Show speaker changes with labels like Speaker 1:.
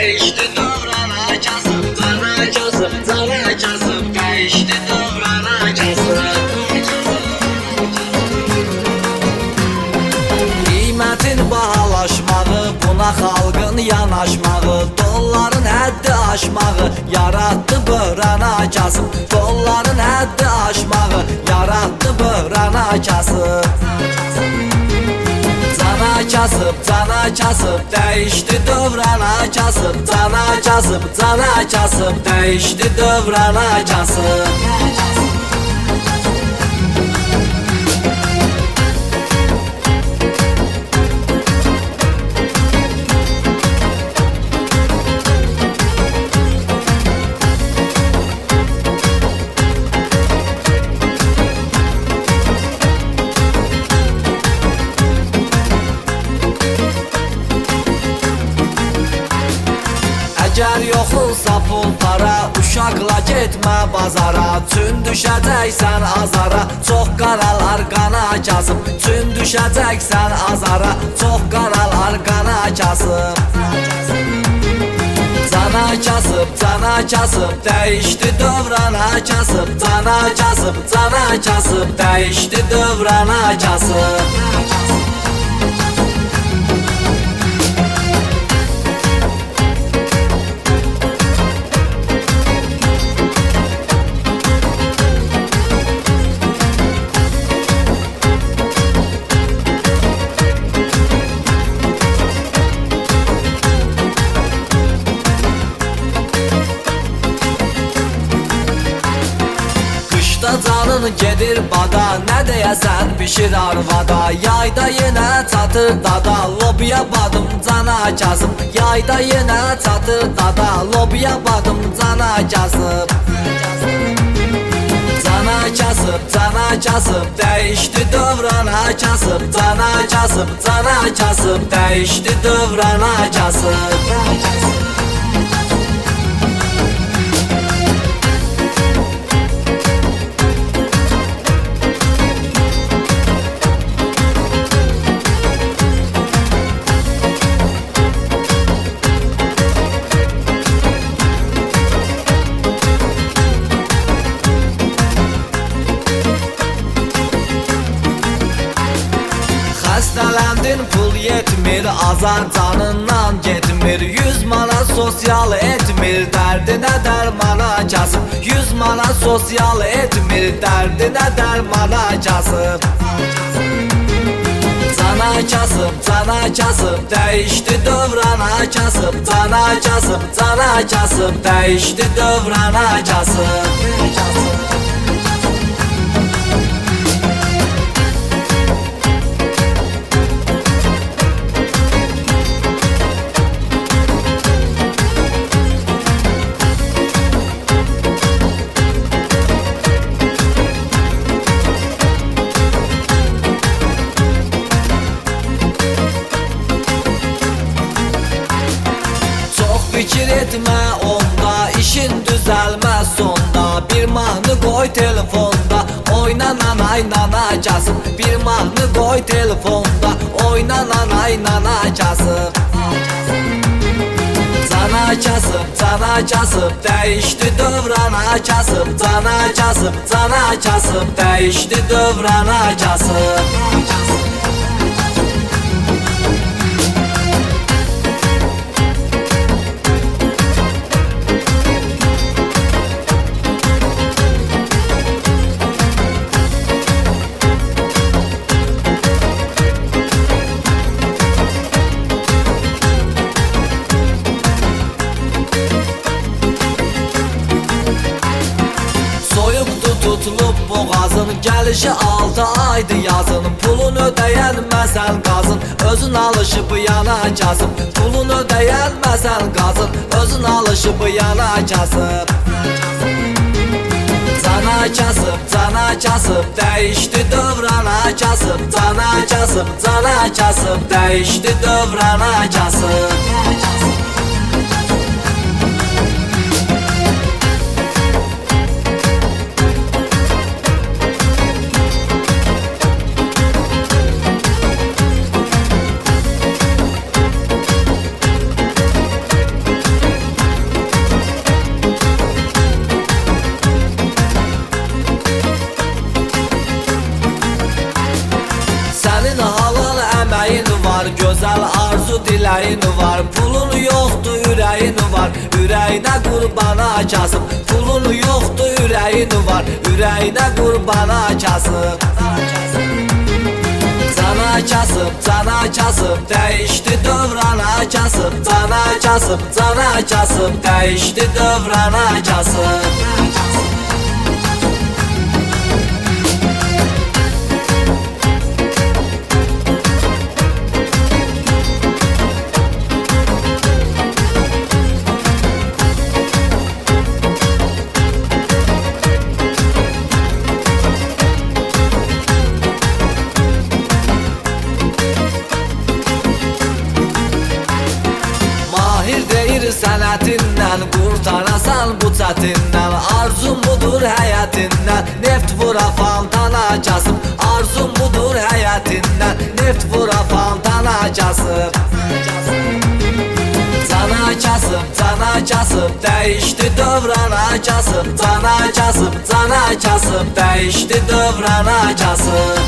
Speaker 1: değişti dövrana casım, cana casım, cana casım, değişti dövrana casım. Qiymətin bahalaşmağı, buna xalqın yanaşmağı, dolların həddi aşmağı yarattı böhrana casım. Dolların həddi aşmağı yarattı böhrana casım. Cana casıb, cana casıb, değişti dövrana casıb, cana casıb, cana casıb, değişti dövrana casıb. Əgər yoxulsa pul para, uşaqla getmə bazara. Çün düşəcəksən azara, çox qaralar qana casıb. Çün düşəcəksən azara, çox qaralar qana casıb. Cana casıb, cana casıb, değişti dövrana casıb. Cana casıb, cana casıb, değişti dövrana casıb. Canın gedir bada, nə deyəsən pişir arvada. Yayda yenə çatır dada, lobiya badım cana casıb. Yayda yenə çatır dada, lobiya badım cana casıb. Cana casıb, cana casıb, değişti dövrana casıb. Cana casıb, cana casıb, değişti dövrana casıb. Xəstələndin pul yetmir, azar canından getmir. 100 manat sosial etmir, dərdinə dərmana casıb. 100 manat sosial etmir, dərdinə dərmana casıb. Cana casıb, cana casıb, değişti dövrana casıb. Cana casıb, cana casıb, değişti dövrana casıb. Fikir etmə onda, işin düzəlməz sonda. Bir mahnı qoy telefonda, oyna nanay nana casıb. Bir mahnı qoy telefonda, oyna nanay nana casıb. Cana casıb, cana casıb, değişti dövrana casıb. Cana casıb, cana casıb, değişti dövrana casıb. Tutulub boğazın, gəlişi 6 aydı yazın. Pulun ödəyən məsəl qazın, özün alışıb yana casıb. Pulun ödəyən məsəl qazın, özün alışıb yana casıb. Cana casıb, cana casıb, değişti dövrana casıb. Cana casıb, cana casıb, değişti dövrana casıb. Gözəl arzu diləyin var. Pulun yoxdur, ürəyin var. Ürəyinə qurbana kasıb. Pulun yoxdur, ürəyin var. Ürəyinə qurbana kasıb. Cana kasıb, cana kasıb, dəyişdi dövrana kasıb. Cana kasıb, cana kasıb, dəyişdi dövrana kasıb. Sənətindən qurtarasan bu çətindən. Arzum budur həyətindən, neft vura fantana kasıb. Arzum budur həyətindən, neft vura fantana kasıb. Cana kasıb, cana kasıb, dəyişdi dövrana kasıb. Cana kasıb, cana kasıb, dəyişdi dövrana kasıb.